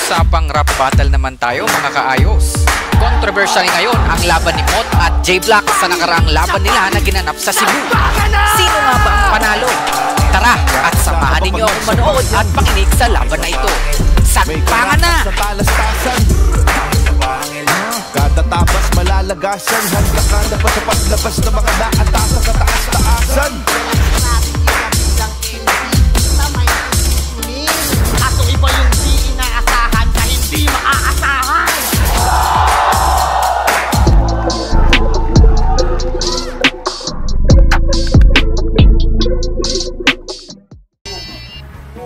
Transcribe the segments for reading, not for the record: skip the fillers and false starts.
usapang rap battle naman tayo mga kaayos. Controversial ngayon ang laban ni Mot at J-Black sa nakaraang laban nila na ginanap sa Cebu. Sino nga ba ang panalo? Tara at samahan ninyo akong manood at makinig sa laban na ito. Sagpangan na! Kada tabas malalagasan, handa pa sa paglabas na mga naatasa sa taas-taasan. Kaso iba yung di inaasahan na hindi maaasahan.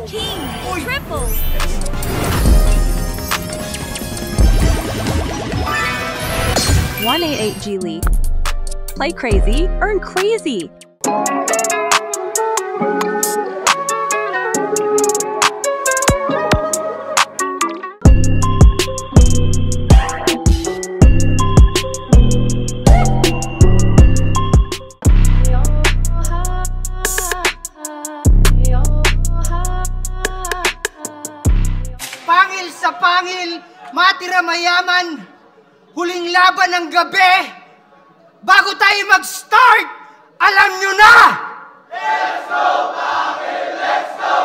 King, triple. $188 G Lee. Play crazy, earn crazy. Pangil sa pangil, matira mayaman, huling laban ng gabi. Bago tayo mag-start, alam nyo na! Let's go, pangil! Let's go!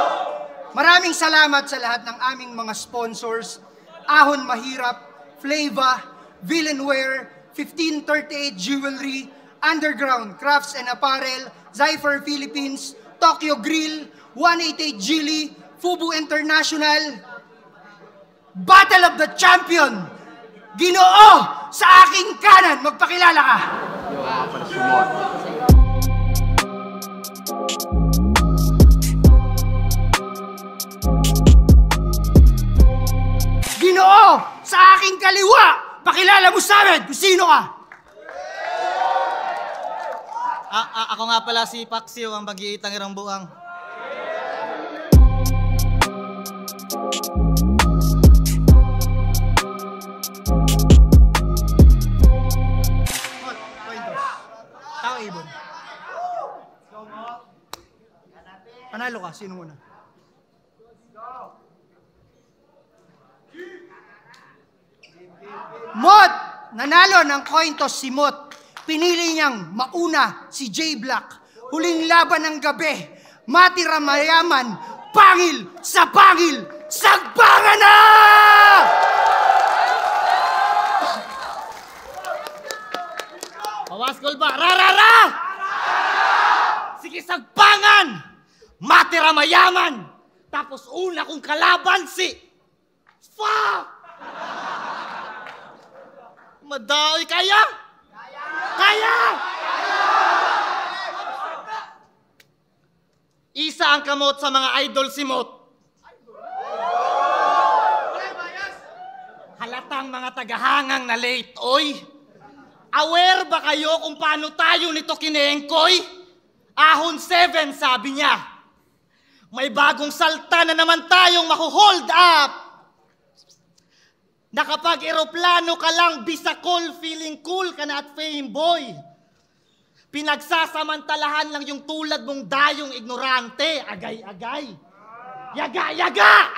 Maraming salamat sa lahat ng aming mga sponsors. Ahon Mahirap, Flava, Villanware, 1538 Jewelry, Underground Crafts and Apparel, Zypher Philippines, Tokyo Grill, 188 Gili, Fubu International, Battle of the Champion, Ginoo sa aking kanan, magpakilala ka. Ginoo sa aking kaliwa, pakilala mo sa amin kung sino ka. Ako nga pala si Paxio, ang mag-iitang irang buang. Tao ibon. Panalo ka, sino muna? Mot! Nanalo ng coin toss si Mot. Pinili niyang mauna si J-Black. Huling laban ng gabi. Matira mayaman. Pangil sa pangil. Sagpangan na! Pawaskol ba? Rarara! Sige, sagpangan! Matira mayaman! Tapos una kong kalaban si... Fuck! Madaoy, kaya? Kaya! Isa ang kamot sa mga idol si Mot. Halatang mga tagahangang na late, oy! Aware ba kayo kung paano tayo nito kinengkoy? Ahon 7, sabi niya. May bagong salta na naman tayong makuhold up. Na kapag eroplano ka lang, bisakol, feeling cool ka na at fame boy. Pinagsasamantalahan lang yung tulad mong dayong ignorante. Agay-agay. Yaga-yaga!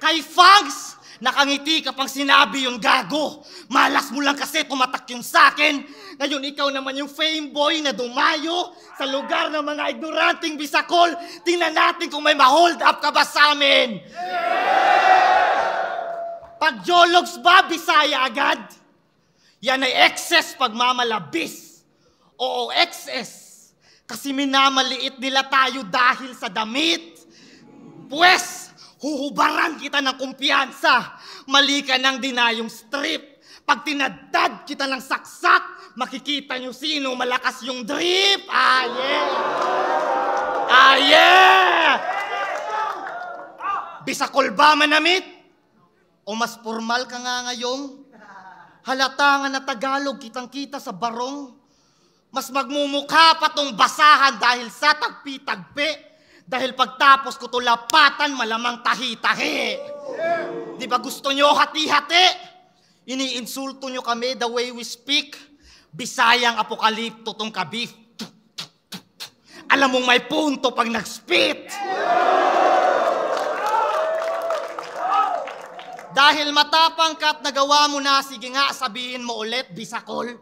Kay Fangs, nakangiti ka pang sinabi yung gago. Malas mo lang kasi tumatak yung sakin. Ngayon ikaw naman yung fame boy na dumayo sa lugar ng mga ignoranting bisakol. Tingnan natin kung may ma-hold up ka ba sa amin. Pag jologs ba, Bisaya agad? Yan ay excess pagmamalabis. Oo, excess. Kasi minamaliit nila tayo dahil sa damit. Pwes, huhubaran kita ng kumpiyansa. Mali ka ng dinayong strip. Pag tinadad kita ng saksak, makikita nyo sino malakas yung drip. Ah, yeah! Ah, yeah! Bisakol ba manamit? O mas formal ka nga ngayong? Halata nga na Tagalog kitang-kita sa barong. Mas magmumukha pa tong basahan dahil sa tagpi-tagpi. Dahil pagtapos ko to lapatan, malamang tahi-tahi. Di ba gusto nyo hati-hati? Iniinsulto nyo kami the way we speak. Bisayang apokalipto tong kabif. Alam mong may punto pag nag-spit. Dahil matapang ka at nagawa mo na, sige nga, sabihin mo ulit, Bisakol.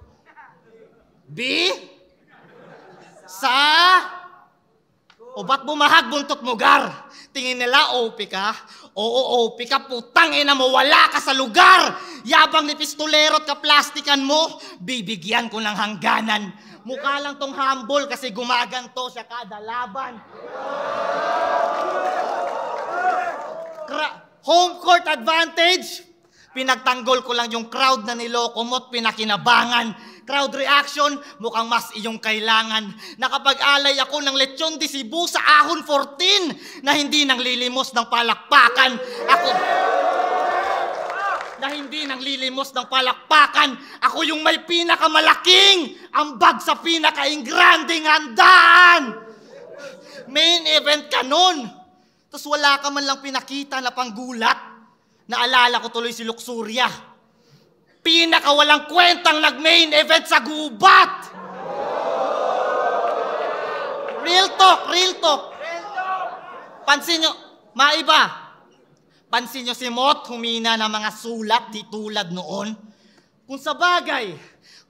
B? Sa? O ba't bumahag buntot mo, Gar? Tingin nila, OP ka? Oo, OP ka, putang ina mo, wala ka sa lugar! Yabang ni pistolero at kaplastikan mo, bibigyan ko ng hangganan. Mukha lang tong humble kasi gumaganto siya kada laban. Home court advantage, pinagtanggol ko lang yung crowd na niloko mo't pinakinabangan. Crowd reaction, mukhang mas iyong kailangan. Nakapag-alay ako ng lechon de Cebu sa ahon 14 na hindi nang lilimos ng palakpakan. Ako yung may pinakamalaking ambag sa pinaka-ingranding handaan. Main event ka nun. Tapos wala ka man lang pinakita na panggulat. Naalala ko tuloy si Luxuria. Pinakawalang kwentang nag-main event sa gubat. Real talk. Pansin nyo, maiba. Pansin nyo si Mot, humina ng mga sulat di tulad noon. Kung sa bagay,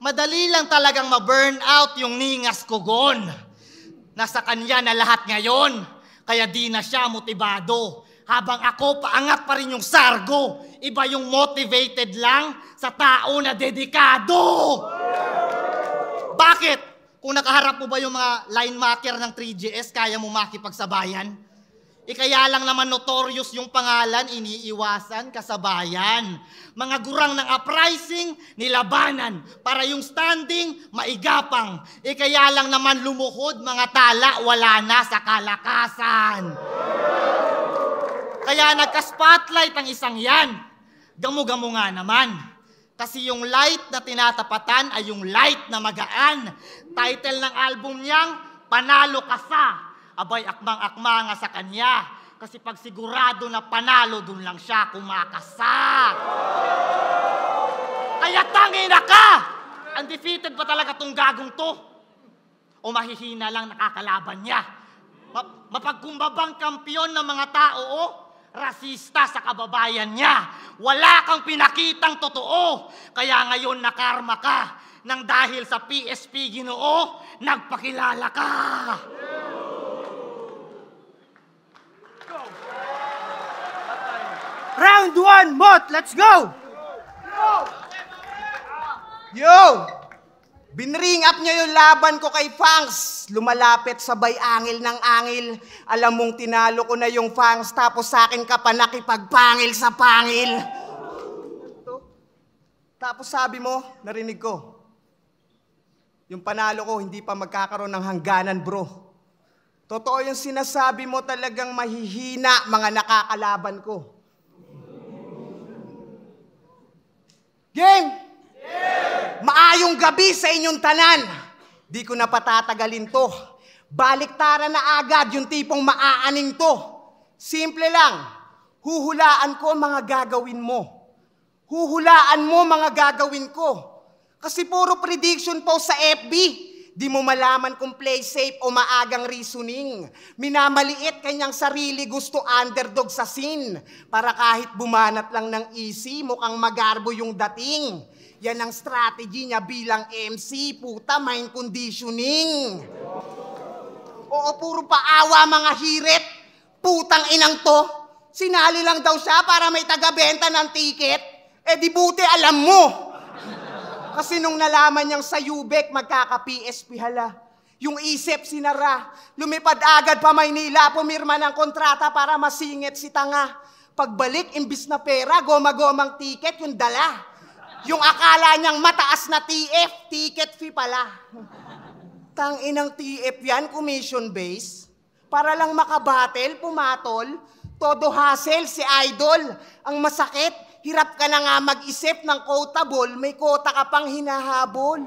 madali lang talagang ma-burn out yung ningas kogon. Nasa kanya na lahat ngayon, kaya di na siya motibado. Habang ako, paangat pa rin yung sargo. Iba yung motivated lang sa tao na dedikado. Bakit? Kung nakaharap mo ba yung mga line maker ng 3GS, kaya mo makipagsabayan? Kaya lang naman notorious yung pangalan, iniiwasan kasabayan. Mga gurang ng uprising, nilabanan. Para yung standing, maigapang. Kaya lang naman lumuhod, mga tala, wala na sa kalakasan. Kaya nagka-spotlight ang isang yan. Gamu-gamu nga naman. Kasi yung light na tinatapatan ay yung light na magaan. Title ng album niyang, Panalo Ka Sa. Abay, akmang-akma nga sa kanya. Kasi pag sigurado na panalo, dun lang siya kumakasa. Kaya tangina ka! Undefeated pa talaga tong gagong to. O mahihina lang nakakalaban niya. Mapagkumbabang kampiyon ng mga tao, rasista sa kababayan niya. Wala kang pinakitang totoo. Kaya ngayon nakarma ka. Nang dahil sa PSP Ginoo, nagpakilala ka. Round 1, Mot! Let's go! Yo! Binring up niya yung laban ko kay Fangs. Lumalapit sabay angil ng angil. Alam mong tinalo ko na yung Fangs, tapos sa akin ka pa nakipagpangil sa pangil. Tapos sabi mo, narinig ko, yung panalo ko hindi pa magkakaroon ng hangganan, bro. Totoo yung sinasabi mo, talagang mahihina mga nakakalaban ko. Game! Maayong gabi sa inyong tanan. Di ko na patatagalin to. Baliktaran na agad yung tipong maaaning to. Simple lang. Huhulaan ko mga gagawin mo. Huhulaan mo mga gagawin ko. Kasi puro prediction po sa FB. Di mo malaman kung play safe o maagang reasoning. Minamaliit kanyang sarili, gusto underdog sa scene. Para kahit bumanat lang ng easy, mukhang magarbo yung dating. Yan ang strategy niya bilang MC, puta, mind conditioning. Oo, puro paawa mga hirit. Putang inang to. Sinali lang daw siya para may taga-benta ng ticket. Di buti alam mo. Kasi nung nalaman niyang sa Ubek, magkaka-PSP hala. Yung isip sinara. Lumipad agad pa Maynila, pumirma ng kontrata para masingit si tanga. Pagbalik, imbis na pera, goma-gomang ticket yung dala. Yung akala niyang mataas na TF, ticket fee pala. Tanginang TF yan, commission base. Para lang makabattle, pumatol. Todo hassle si Idol. Ang masakit, hirap ka na nga mag-isip ng quotable, may quota ka pang hinahabol.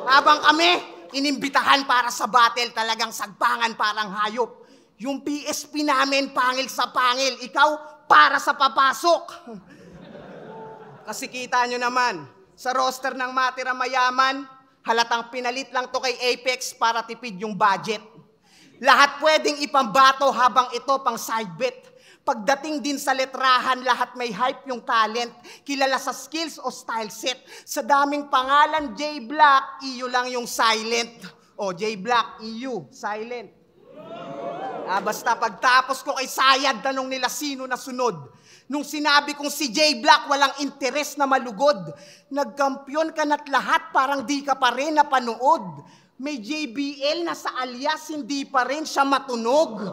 Habang kami, inimbitahan para sa battle, talagang sagpangan parang hayop. Yung PSP namin, pangil sa pangil, ikaw para sa papasok. Kasi kita nyo naman, sa roster ng Matira Mayaman, halatang pinalit lang to kay Apex para tipid yung budget. Lahat pwedeng ipambato habang ito pang side bet. Pagdating din sa letrahan, lahat may hype yung talent. Kilala sa skills o style set. Sa daming pangalan, J Black, iyo lang yung silent. O, J Black, iyo, silent. Basta pagtapos ko kay Sayad, tanong nila sino na sunod. Nung sinabi kong si J Black, walang interes na malugod. Nagkampiyon ka na't lahat, parang di ka pa rin napanood. May JBL na sa alias, hindi pa rin siya matunog.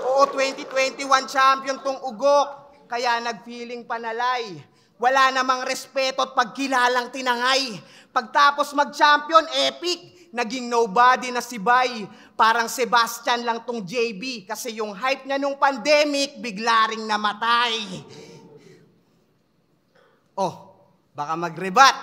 Oo, 2021 champion tong ugok, kaya nag-feeling panalay. Wala namang respeto at pagkilalang tinangay. Pagtapos mag-champion, epic. Naging nobody na si Bay. Parang Sebastian lang tong JB. Kasi yung hype niya nung pandemic, bigla ring namatay. Oh, baka mag-rebat.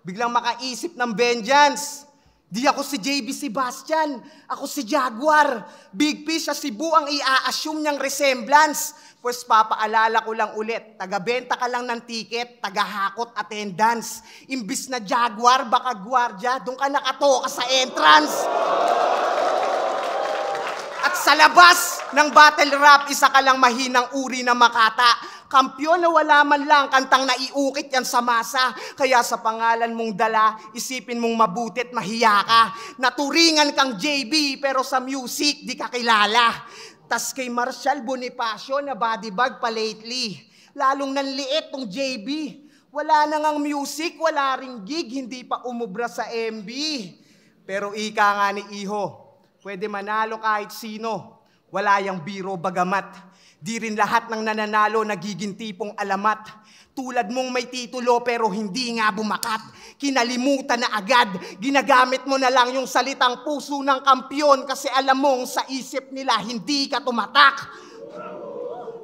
Biglang makaisip ng vengeance. Di ako si JB Sebastian, ako si Jaguar. Big Fish sa Cebu ang i-assume niyang resemblance. Pues papaalala ko lang ulit, taga-benta ka lang ng ticket, taga-hakot attendance. Imbis na Jaguar, baka gwardya, doon ka nakatoka sa entrance. At sa labas ng battle rap, isa ka lang mahinang uri na makata. Kampiyon na wala man lang kantang naiukit yan sa masa. Kaya sa pangalan mong dala, isipin mong mabutit mahiya ka. Naturingan kang JB pero sa music di ka kilala. Tas kay Marshall Bonifacio na body bag pa lately. Lalong nanliit tong JB. Wala na ngang music, wala ring gig, hindi pa umubra sa MB. Pero ika nga ni Iho, pwede manalo kahit sino. Wala yang biro bagamat. Di rin lahat ng nananalo nagiging tipong alamat. Tulad mong may titulo pero hindi nga bumakat. Kinalimutan na agad. Ginagamit mo na lang yung salitang puso ng kampiyon kasi alam mong sa isip nila hindi ka tumatak.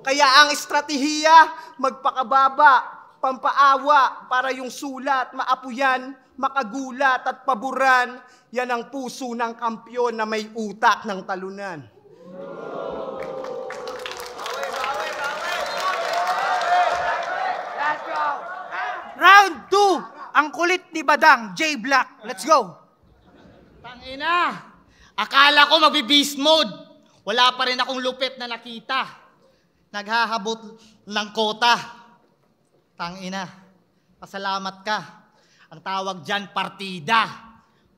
Kaya ang estratehiya, magpakababa, pampaawa para yung sulat, maapuyan, makagulat at paboran. Yan ang puso ng kampiyon na may utak ng talunan. Round 2, ang kulit ni Badang, J Black. Let's go. Tangina, akala ko magbe-beast mode. Wala pa rin akong lupit na nakita. Naghahabot ng kota. Tangina, pasalamat ka. Ang tawag dyan, partida.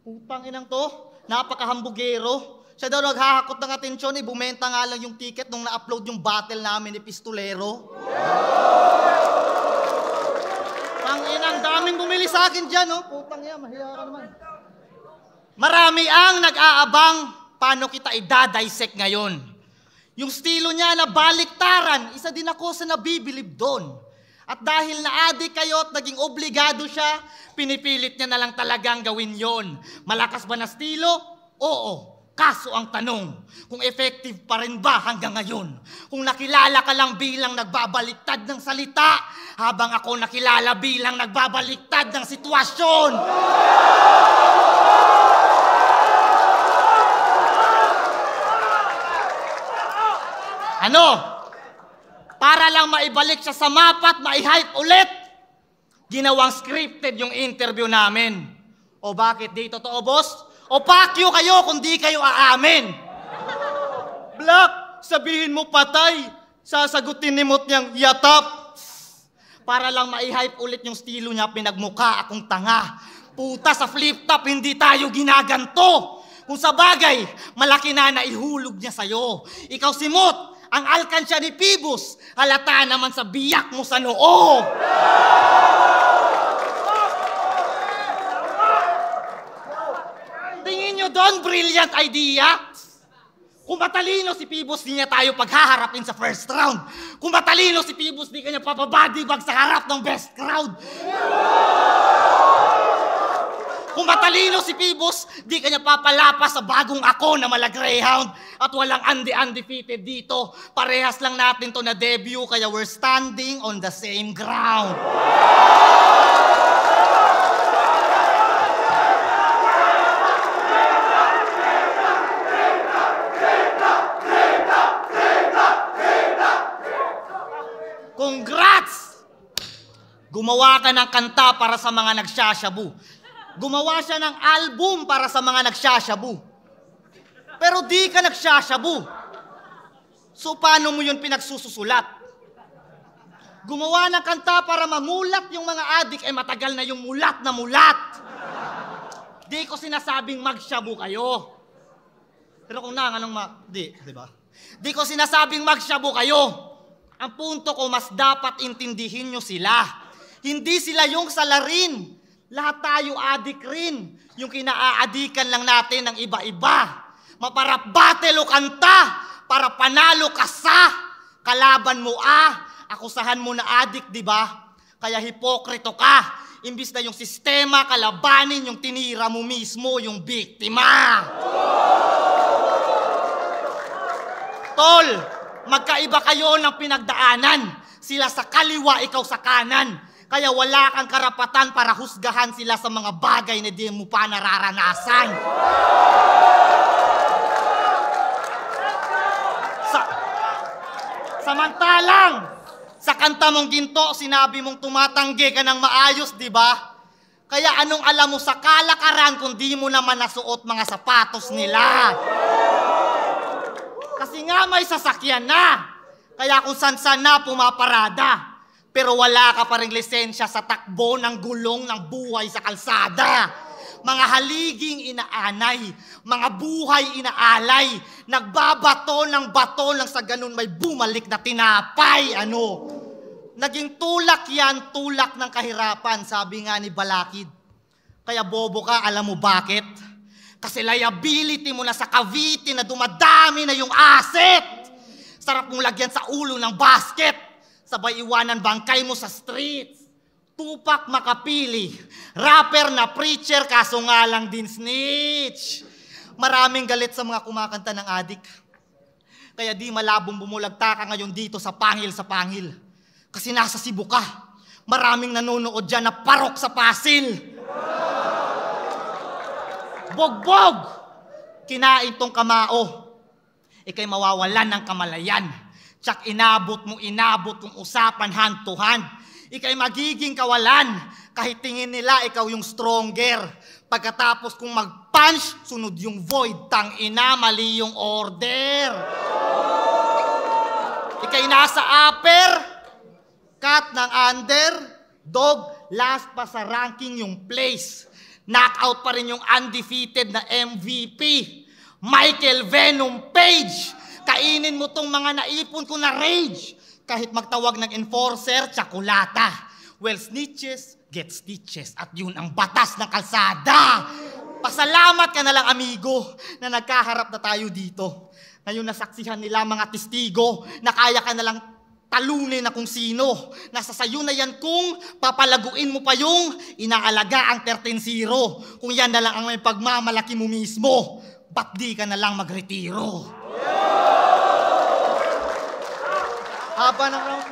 Putang inang to, napakahambugero. Siya daw naghahakot ng atensyon, bumenta nga lang yung ticket nung na-upload yung battle namin ni Pistolero. Ang daming bumili sa akin dyan, no? Putang yan, mahiya ka naman. Marami ang nag-aabang paano kita idadissect ngayon. Yung estilo niya na baliktaran, isa din ako sa nabibilib doon. At dahil na-addict kayo at naging obligado siya, pinipilit niya na lang talagang gawin yon. Malakas ba na estilo? Oo. Kaso ang tanong, kung effective pa rin ba hanggang ngayon? Kung nakilala ka lang bilang nagbabaliktad ng salita, habang ako nakilala bilang nagbabaliktad ng sitwasyon. Ano? Para lang maibalik siya sa mapa at mai-hype ulit, ginawang scripted yung interview namin. O bakit di totoo, boss? O pakyo kayo kung di kayo aamin. Black, sabihin mo patay. Sasagutin ni Mot niyang yatap. Para lang mai-hype ulit yung estilo niya, pinagmukha akong tanga. Puta, sa flip-top hindi tayo ginaganto. Kung sa bagay, malaki na naihulog niya sa'yo. Ikaw si Mot, ang alkansya ni Pibus. Halata naman sa biyak mo sa noo. Tingin nyo doon, brilliant idea. Kung matalino si Pibus, di niya tayo paghaharapin sa first round. Kung matalino si Pibus, di kanya papabadybag sa harap ng best crowd. Kung matalino si Pibus, di kanya papalapas sa bagong ako na mala Greyhound. At walang undefeated dito. Parehas lang natin to na debut, kaya we're standing on the same ground. Congrats! Gumawa ka ng kanta para sa mga nagsasyabu. Gumawa siya ng album para sa mga nagsasyabu. Pero di ka nagsasyabu. So paano mo yun pinagsususulat? Gumawa ng kanta para mamulat yung mga adik, matagal na yung mulat na mulat. Di ko sinasabing magshabu kayo. Pero kung di ba? Di ko sinasabing magshabu kayo. Ang punto ko, mas dapat intindihin nyo sila. Hindi sila yung salarin. Lahat tayo adik rin. Yung kinaaadikan lang natin ng iba-iba. Maparap battle o kanta para panalo ka sa kalaban mo akusahan mo na adik, di ba? Kaya hipokrito ka. Imbis na yung sistema kalabanin yung tinira mo mismo, yung biktima. Tol, magkaiba kayo ng pinagdaanan. Sila sa kaliwa, ikaw sa kanan. Kaya wala kang karapatan para husgahan sila sa mga bagay na di mo pa nararanasan. Samantalang, sa kanta mong ginto, sinabi mong tumatanggi ka ng maayos, di ba? Kaya anong alam mo sa kalakaran kung di mo naman nasuot mga sapatos nila? Kasi nga may sasakyan na. Kaya kung san-san na pumaparada. Pero wala ka pa ring lisensya sa takbo ng gulong ng buhay sa kalsada. Mga haliging inaanay, mga buhay inaalay, nagbabato ng bato lang sa ganun may bumalik na tinapay. Naging tulak yan, tulak ng kahirapan, sabi nga ni Balakid. Kaya bobo ka, alam mo bakit? Kasi liability mo na sa Cavite na dumadami na yung asset. Sarap mong lagyan sa ulo ng basket. Sabay iwanan bangkay mo sa streets. Tupac Makapili, rapper na preacher kaso nga lang din snitch. Maraming galit sa mga kumakanta ng adik. Kaya di malabong bumulagta ka ngayon dito sa pangil sa pangil. Kasi nasa Cebu ka. Maraming nanonood dyan na parok sa Pasil. Bogbog! Kinain tong kamao. Ika'y mawawalan ng kamalayan. Tsak inabot kung usapan hand to hand. Ika'y magiging kawalan. Kahit tingin nila ikaw yung stronger. Pagkatapos kung mag-punch, sunod yung void. Tangina, mali yung order. Ika'y nasa upper, cut ng under, dog, last pa sa ranking yung place. Knockout pa rin yung undefeated na MVP. Michael Venom Page. Kainin mo tong mga naipon ko na rage. Kahit magtawag ng enforcer, tsakulata. Well, snitches get stitches. At yun ang batas ng kalsada. Pasalamat ka na lang, amigo, na nagkaharap na tayo dito. Ngayon nasaksihan nila mga testigo na kaya ka na lang talunin na kung sino. Nasa sayo na yan kung papalaguin mo pa yung inaalaga ang 13-0. Kung yan na lang ang may pagmamalaki mo mismo, ba't di ka na lang magretiro? Haba ng round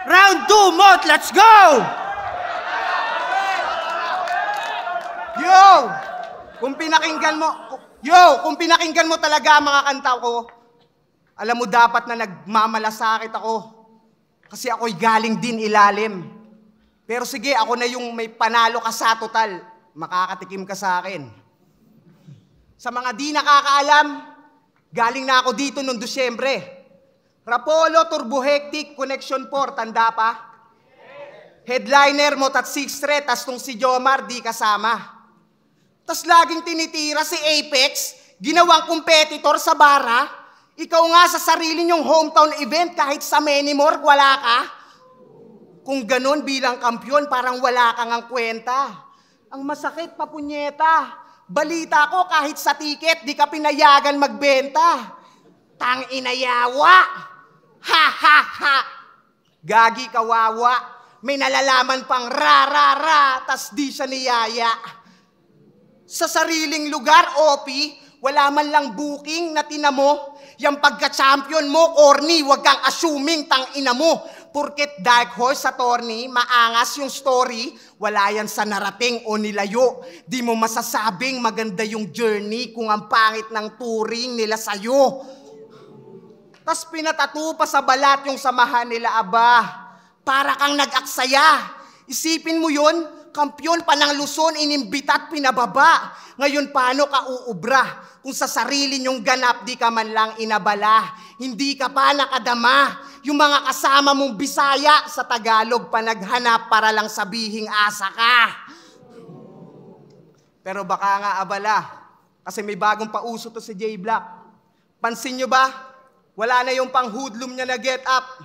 2. Round 2, Mot! Let's go! Kung pinakinggan mo talaga ang mga kanta ko, alam mo dapat na nagmamalasakit ako. Kasi ako'y galing din ilalim. Pero sige, ako na yung may panalo ka sa total. Makakatikim ka sa akin. Sa mga di nakakaalam, galing na ako dito noong Disyembre. Rapolo, Turbo Hectic, Connection 4, tanda pa? Headliner mo at 6 tas tong si Jomar di kasama. Tas laging tinitira si Apex, ginawang competitor sa bara. Ikaw nga sa sarili nyong hometown event kahit sa Menimore wala ka. Kung ganun bilang kampyon parang wala kang ang kwenta. Ang masakit papunyeta. Balita ko kahit sa ticket di ka pinayagan magbenta. Tang inayawa. Ha ha ha! Gagi kawawa, may nalalaman pang ra tas di siya niyaya. Sa sariling lugar, OP, wala man lang booking na tinamo. Yang pagka-champion mo, corny, wag kang assuming tang ina mo. Porket dark horse sa tourney, maangas yung story, wala yan sa narating o nilayo. Di mo masasabing maganda yung journey kung ang pangit ng touring nila sa'yo. Tas pinatato pa sa balat yung samahan nila, aba. Para kang nag-aksaya. Isipin mo yun, Kampyon pa ng Luzon, inimbita at pinababa. Ngayon paano ka uubra? Kung sa sarili nyong ganap di ka man lang inabala. Hindi ka pa nakadama. Yung mga kasama mong Bisaya sa Tagalog pa naghanap para lang sabihing asa ka. Pero baka nga abala, kasi may bagong pauso to si J-Black. Pansin nyo ba? Wala na yung pang-hoodlum niya na get up.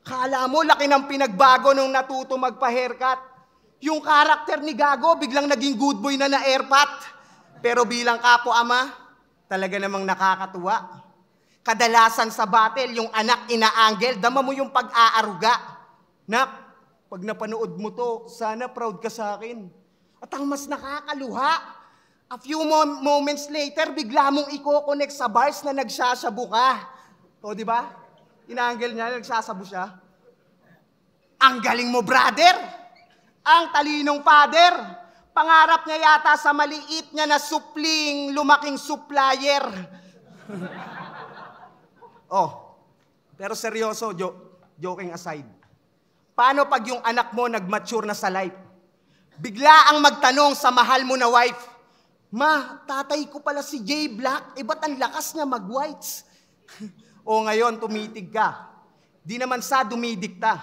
Kala mo, laki ng pinagbago nung natuto magpa-haircut. Yung karakter ni Gago, biglang naging good boy na na-airpat. Pero bilang kapo-ama, talaga namang nakakatuwa. Kadalasan sa battle, yung anak ina-angle, dama mo yung pag-aaruga. Nak, pag napanood mo to, sana proud ka sa akin. At ang mas nakakaluha, a few moments later, bigla mong i-connect sa bars na nagsasabu ka. O, di ba? Ina-angle niya, nagsasabu siya. Ang galing mo, brother! Ang talinong father! Pangarap niya yata sa maliit niya na supling, lumaking supplier. Oh, pero seryoso, joking aside. Paano pag yung anak mo nag-mature na sa life? Bigla ang magtanong sa mahal mo na wife, Ma, tatay ko pala si J-Black, ba't ang lakas niya mag-whites? O ngayon, tumitig ka. Di naman sa dumidikta.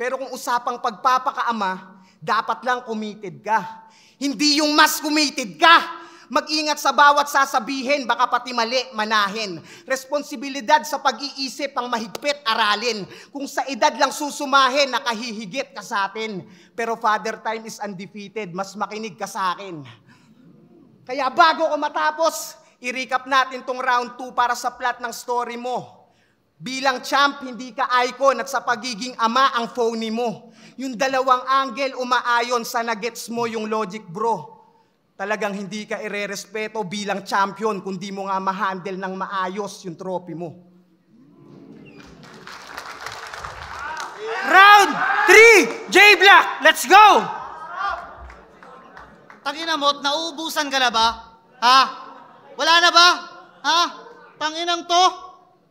Pero kung usapang pagpapakaama, dapat lang committed ka. Hindi yung mas committed ka. Mag-ingat sa bawat sasabihin, baka pati mali, manahin. Responsibilidad sa pag-iisip ang mahigpit, aralin. Kung sa edad lang susumahin, nakahihigit ka sa atin. Pero Father Time is undefeated, mas makinig ka sa akin. Kaya bago ko matapos, i-recap natin tong round 2 para sa plot ng story mo. Bilang champ, hindi ka icon at sa pagiging ama ang phony mo. Yung dalawang angle umaayon sa nagets mo yung logic bro. Talagang hindi ka irerespeto bilang champion kung di mo nga ma-handle ng maayos yung trophy mo. Round 3, J-Black, let's go! Tangina mo, nauubusan ka na ba? Ha? Wala na ba? Ha? Tanginang to?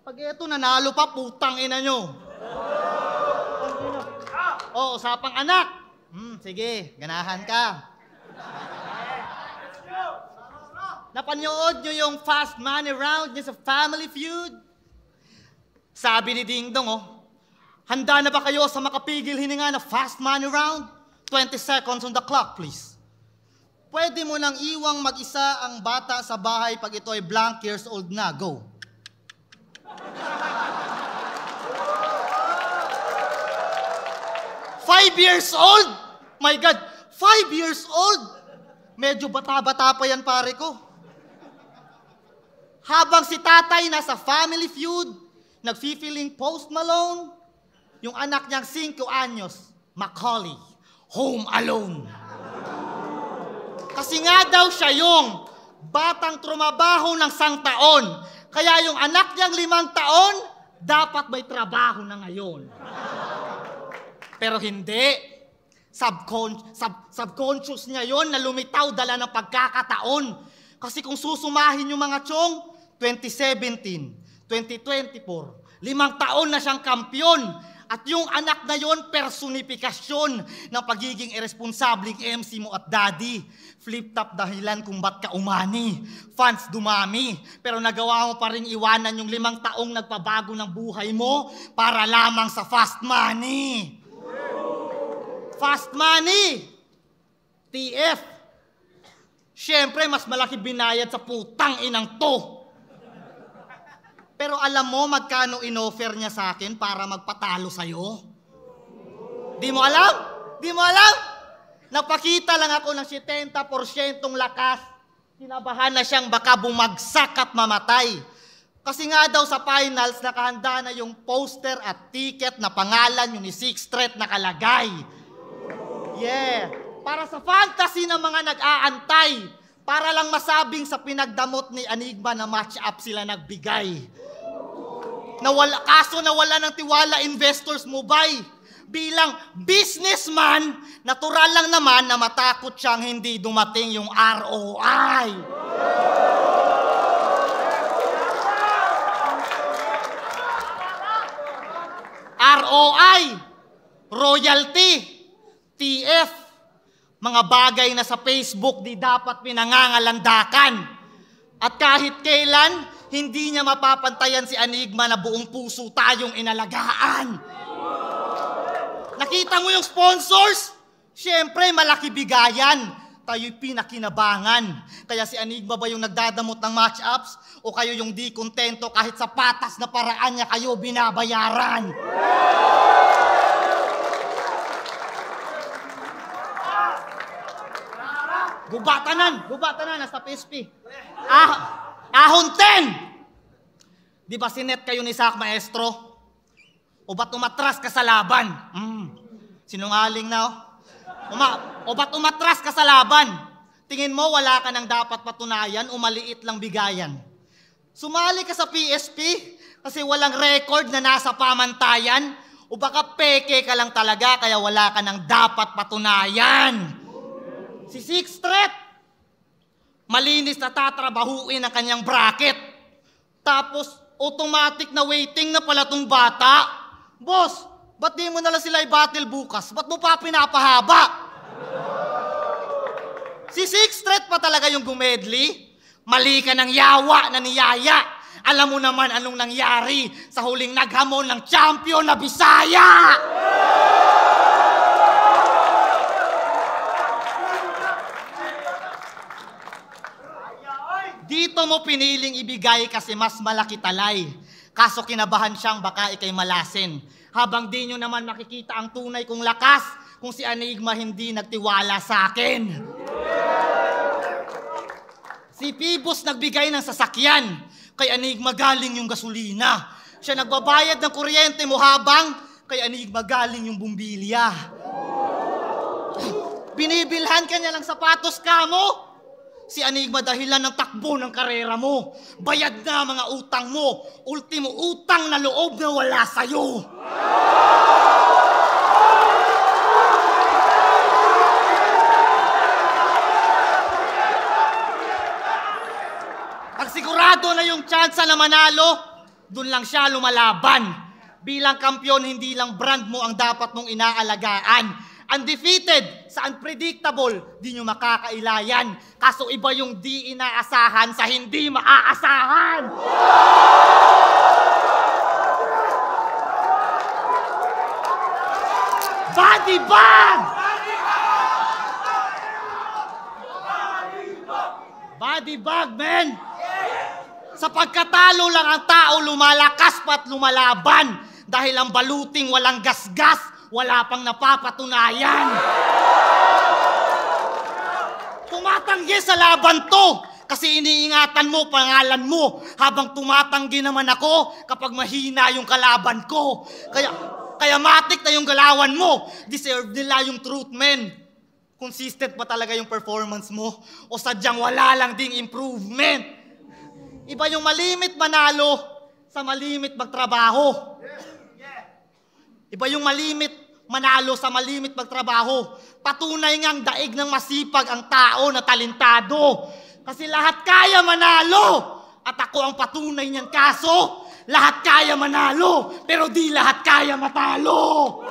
Pag eto nanalo pa, putang ina nyo. Oo, usapang anak. Sige, ganahan ka. Napanood nyo yung Fast Money Round niya sa Family Feud? Sabi ni Ding Dong, handa na ba kayo sa makapigil hininga na Fast Money Round? 20 seconds on the clock, please. Pwede mo nang iwang mag-isa ang bata sa bahay pag ito ay blank years old na. Go. Five years old? My God, 5 years old? Medyo bata-bata pa yan pare ko. Habang si tatay nasa Family Feud, nag-feeling Post Malone, yung anak niyang 5 anyos, Macaulay, home alone. Kasi nga daw siya yung batang trumabaho ng 1 taon. Kaya yung anak niyang 5 taon, dapat may trabaho na ngayon. Pero hindi. Subconscious niya yon na lumitaw dala ng pagkakataon. Kasi kung susumahin yung mga chong, 2017, 2024, 5 taon na siyang kampyon. At yung anak na yon, personifikasyon ng pagiging irresponsableng MC mo at daddy. Flip-top dahilan kung ba't ka umani. Fans dumami. Pero nagawa mo pa rin iwanan yung 5 taong nagpabago ng buhay mo para lamang sa fast money. Fast money! TF! Siyempre, mas malaki binayad sa putang inang to. Pero alam mo magkano inoffer niya sa akin para magpatalo sa'yo? Di mo alam? Di mo alam? Napakita lang ako ng 70% lakas. Kinabahan na siyang baka bumagsak at mamatay. Kasi nga daw sa finals, nakahanda na yung poster at ticket na pangalan yung ni Sixth Street nakalagay. Yeah. Para sa fantasy ng mga nag-aantay. Para lang masabing sa pinagdamot ni Enigma na match-up sila nagbigay. Kaso nawala ng tiwala investors mo, bay. Bilang businessman, natural lang naman na matakot siyang hindi dumating yung ROI. ROI, royalty, TF, Mga bagay na sa Facebook di dapat pinangangalandakan. At kahit kailan, hindi niya mapapantayan si Enigma na buong puso tayong inalagaan. Nakita mo yung sponsors? Siyempre, malaki bigayan. Tayo'y pinakinabangan. Kaya si Enigma ba yung nagdadamot ng match-ups? O kayo yung di kontento kahit sa patas na paraan niya kayo binabayaran? Gubatanan, nasa PSP. Ahon 10! Di ba sinet kayo ni Sak Maestro? O ba't umatras ka sa laban? Sinungaling na, oh. O ba't umatras ka sa laban? Tingin mo wala ka nang dapat patunayan o maliit lang bigayan? Sumali ka sa PSP kasi walang record na nasa pamantayan? O baka peke ka lang talaga kaya wala ka nang dapat patunayan? Si Sixth Threat, malinis na tatrabahuin ang kanyang bracket. Tapos, automatic na waiting na pala tong bata. Boss, ba't di mo nalang sila i-battle bukas? Ba't mo pa pinapahaba? Si Sixth Threat pa talaga yung gumedli? Mali ka ng yawa na niyaya. Alam mo naman anong nangyari sa huling naghamon ng champion na Bisaya! Dito mo piniling ibigay kasi mas malaki talay. Kaso kinabahan siyang baka ikay malasin. Habang di nyo naman makikita ang tunay kong lakas kung si Enigma hindi nagtiwala sa akin. Si Pibos nagbigay ng sasakyan. Kay Enigma galing yung gasolina. Siya nagbabayad ng kuryente mo habang kay Enigma galing yung bumbilya. Binibilhan ka niya ng sapatos ka mo. Si Enigma dahilan ng takbo ng karera mo. Bayad na mga utang mo. Ultimo utang na loob na wala sa'yo. Pag sigurado na yung tsansa na manalo, dun lang siya lumalaban. Bilang kampyon, hindi lang brand mo ang dapat mong inaalagaan. Undefeated sa unpredictable, di nyo makakailayan. Kaso iba yung di inaasahan sa hindi maaasahan. Body bag! Body bag, man! Sa pagkatalo lang ang tao lumalakas pa't lumalaban. Dahil ang baluting walang gasgas, wala pang napapatunayan. Tumatanggi sa laban to kasi iniingatan mo pangalan mo habang tumatanggi naman ako kapag mahina yung kalaban ko. Kaya matik na yung galawan mo. Deserve nila yung truth, men. Consistent pa talaga yung performance mo o sadyang wala lang ding improvement. Iba yung malimit manalo sa malimit magtrabaho. Iba yung malimit manalo sa malimit magtrabaho. Patunay ngang daig ng masipag ang tao na talentado. Kasi lahat kaya manalo. At ako ang patunay niyan kaso, lahat kaya manalo, pero di lahat kaya matalo.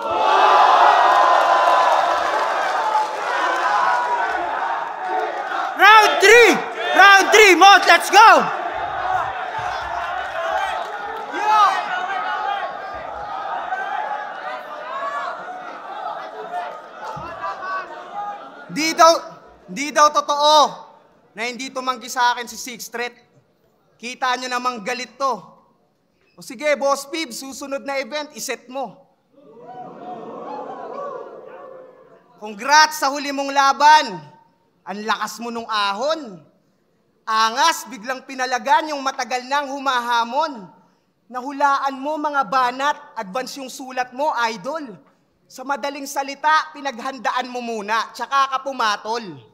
Round 3! Round 3, Mot, let's go! Di daw totoo na hindi tumanggi sa akin si Sixth Threat. Kita nyo namang galit to. O sige, Boss Pib, susunod na event, iset mo. Congrats sa huli mong laban. Ang lakas mo nung ahon. Angas, biglang pinalagan yung matagal nang humahamon. Nahulaan mo mga banat, advance yung sulat mo, idol. Sa madaling salita, pinaghandaan mo muna, tsaka ka pumatol.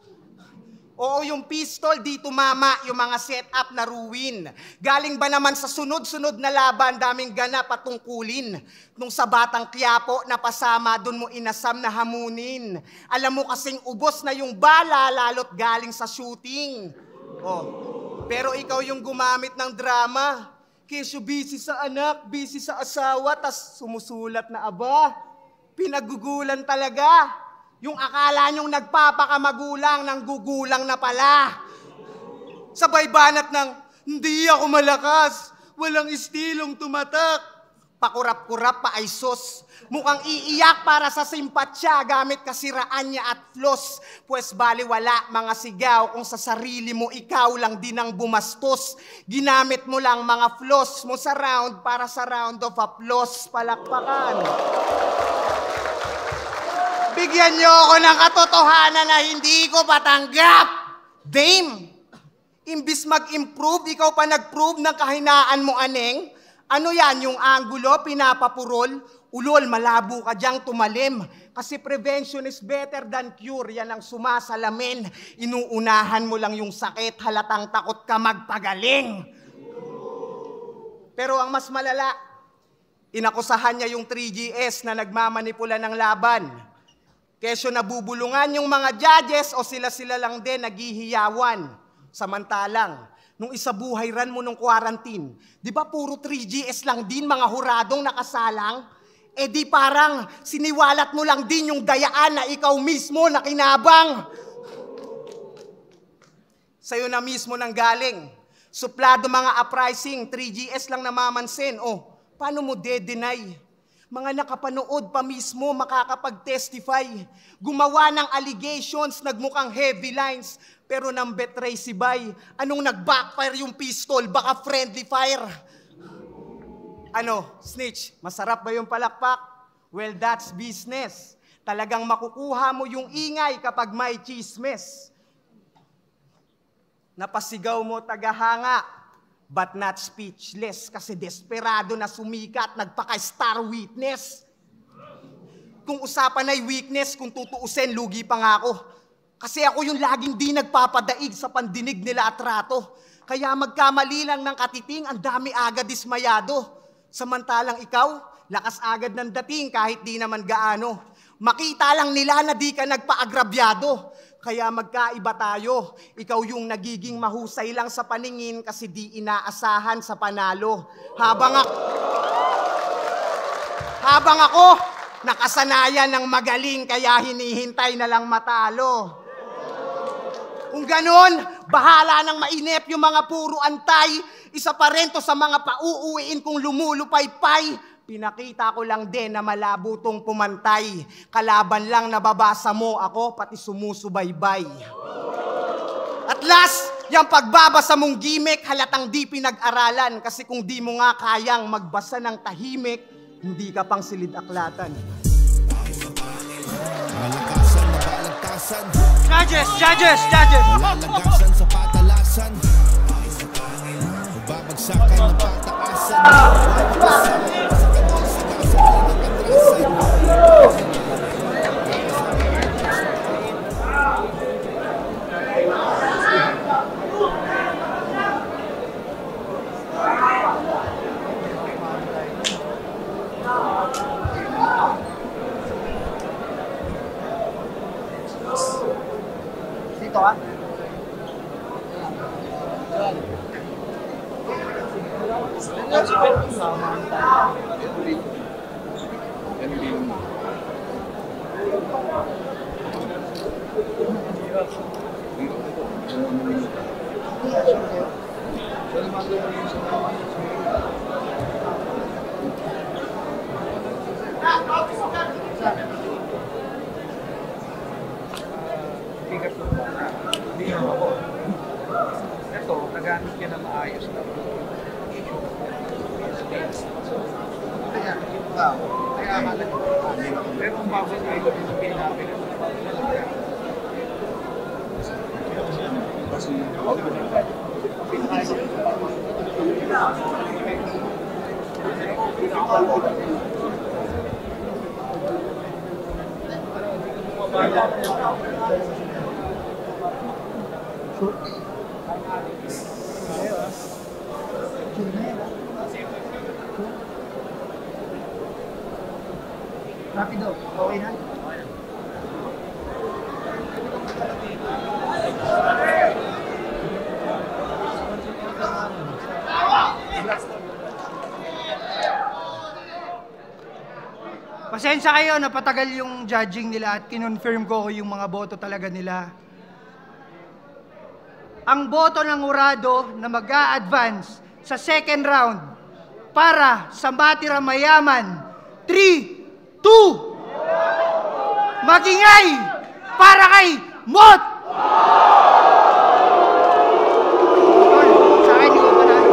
Oo, yung pistol, di tumama yung mga setup na ruin. Galing ba naman sa sunod-sunod na laban, daming ganap at tungkulin. Nung sa Batang Quiapo, napasama, dun mo inasam na hamunin. Alam mo kasing ubos na yung bala, lalo't galing sa shooting. Oh, pero ikaw yung gumamit ng drama. Kesyo busy sa anak, busy sa asawa, tas sumusulat na aba. Pinagugulan talaga. Yung akala nyong nagpapakamagulang ng gugulang na pala. Sabay banat ng, hindi ako malakas, walang istilong tumatak. Pakurap-kurap pa ay sus. Mukhang iiyak para sa simpatsya gamit kasiraan niya at flaws. Pues baliwala mga sigaw kung sa sarili mo ikaw lang din ang bumastos. Ginamit mo lang mga flaws mo sa round para sa round of applause. Palakpakan. Bigyan niyo ako ng katotohanan na hindi ko patanggap. Dame, imbis mag-improve, ikaw pa nag-prove ng kahinaan mo, aneng. Ano yan, yung angulo, pinapapurol? Ulol, malabo ka diyang tumalim. Kasi prevention is better than cure. Yan ang sumasalamin. Inuunahan mo lang yung sakit, halatang takot ka magpagaling. Pero ang mas malala, inakusahan niya yung 3GS na nagmamanipula ng laban. Kesyo nabubulungan yung mga judges o sila-sila lang din naghihiyawan. Samantalang, nung isabuhay ran mo nung quarantine, di ba puro 3GS lang din mga huradong nakasalang? Eh di parang siniwalat mo lang din yung dayaan na ikaw mismo nakinabang. Sa'yo na mismo nang galing. Suplado mga uprising, 3GS lang namamansin. Oh, paano mo de-deny? Mga nakapanood pa mismo makakapag-testify. Gumawa ng allegations, nagmukhang heavy lines, pero nang betray si Bay. Anong nag-backfire yung pistol? Baka friendly fire. Ano, snitch, masarap ba yung palakpak? Well, that's business. Talagang makukuha mo yung ingay kapag may chismes. Napasigaw mo tagahanga, but not speechless kasi desperado na sumikat, nagpaka-star witness. Kung usapan ay weakness, kung tutuusin, lugi pa nga ako. Kasi ako yung laging di nagpapadaig sa pandinig nila at rato. Kaya magkamali lang ng katiting, ang dami agad dismayado. Samantalang ikaw, lakas agad ng dating kahit di naman gaano. Makita lang nila na di ka nagpaagrabyado. Kaya magkaiba tayo. Ikaw yung nagiging mahusay lang sa paningin kasi di inaasahan sa panalo. Habang ako, nakasanayan ng magaling kaya hinihintay na lang matalo. Kung ganon, bahala nang mainip yung mga puro antay. Isa pa rin to sa mga pauuwiin kung lumulupaypay. Pinakita ko lang din na malabo tong pumantay. Kalaban lang nababasa mo ako, pati sumusubaybay. At last, yung pagbabasa mong gimmick, halatang di pinag-aralan. Kasi kung di mo nga kayang magbasa ng tahimik, hindi ka pang silid-aklatan. Malakasan na balagtasan. Judges! Malalagasan sa patalasan. Babagsakan na pataasan. Dito ah. Ito, nagamit niya na maayos na kaya akala ko pero ang bago niya ito yung pinapin Rapido, okay na? Pasensya kayo, napatagal yung judging nila at kinonfirm ko yung mga boto talaga nila. Ang boto ng Urado na mag-a-advance sa second round para sa Matira Mayaman, 3, 2, magingay para kay Mot! Sa akin, hindi ko pa natin.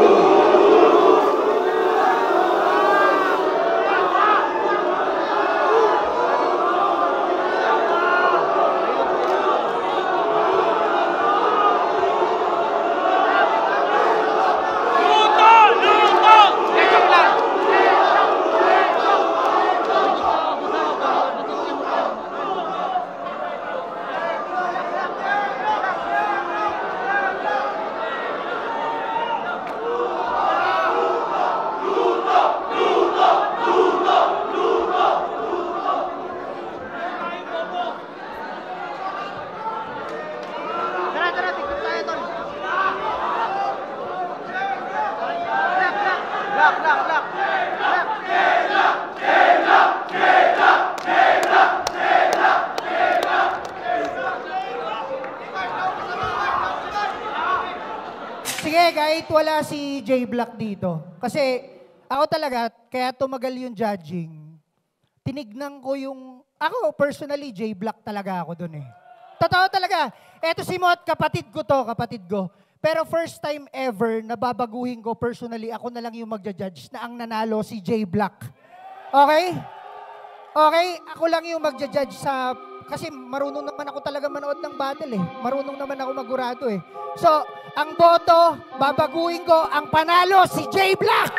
Sige, kahit wala si J-Block dito. Kasi ako talaga, kaya tumagal yung judging, tinignan ko yung, ako personally, J-Block talaga ako dun eh. Totoo talaga. Eto si Mot, kapatid ko to, kapatid ko. Pero first time ever, nababaguhin ko personally, ako na lang yung magja-judge na ang nanalo si J-Block. Okay? Okay? Ako lang yung magja-judge sa... Kasi marunong naman ako talaga manood ng battle eh. Marunong naman ako magurado eh. So, ang boto, babaguhin ko, ang panalo si J-Block!